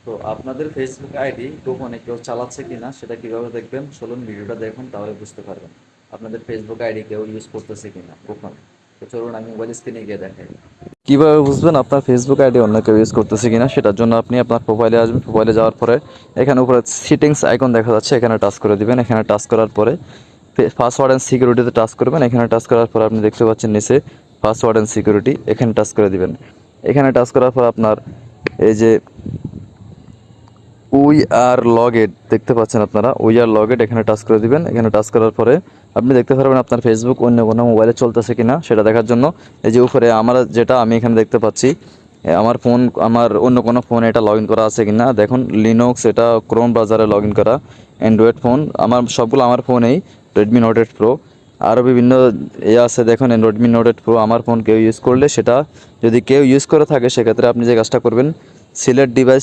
তো আপনাদের Facebook ID গোপনে কেউ চালাচ্ছে কিনা সেটা কিভাবে দেখবেন, চলুন ভিডিওটা দেখুন, তাহলে বুঝতে পারবেন আপনাদের ফেসবুক আইডি কেউ ইউজ করতেছে কিনা গোপনে। তো চলুন আমি মোবাইল স্ক্রিনে গিয়ে দেখাই। কিভাবে বুঝবেন আপনার ফেসবুক আইডি অন্য কেউ ইউজ করতেছে কিনা, সেটার জন্য আপনি আপনার প্রোফাইলে আসবেন। প্রোফাইলে যাওয়ার পরে এখানে উপরে সেটিংস আইকন দেখা যাচ্ছে, এখানে টাচ করে দিবেন। এখানে টাচ করার পরে পাসওয়ার্ড অ্যান্ড সিকিউরিটিতে টাচ করবেন। এখানে টাচ করার পর আপনি দেখতে পাচ্ছেন নিচে পাসওয়ার্ড অ্যান্ড সিকিউরিটি, এখানে টাচ করে দিবেন। এখানে টাচ করার পর আপনার এই যে উই আর লগেড দেখতে পাচ্ছেন আপনারা, উই আর লগেড, এখানে টাচ করে দিবেন। এখানে টাচ করার পরে আপনি দেখতে পারবেন আপনার ফেসবুক অন্য কোনো মোবাইলে চলতেছে কিনা সেটা দেখার জন্য এই যে উপরে আমি এখানে দেখতে পাচ্ছি আমার অন্য কোনো ফোন এটা লগ ইন করা আছে কিনা দেখুন। লিনোক্স, এটা ক্রোম ব্রাউজারে লগ ইন করা, অ্যান্ড্রয়েড ফোন, সবগুলো আমার ফোনেই রেডমি নোট 8 প্রো। আরও বিভিন্ন আছে দেখুন, রেডমি নোট 8 প্রো আমার ফোন কেউ ইউজ করলে, সেটা যদি কেউ ইউজ করে থাকে সেক্ষেত্রে আপনি যে কাজটা করবেন, সিলেক্ট ডিভাইস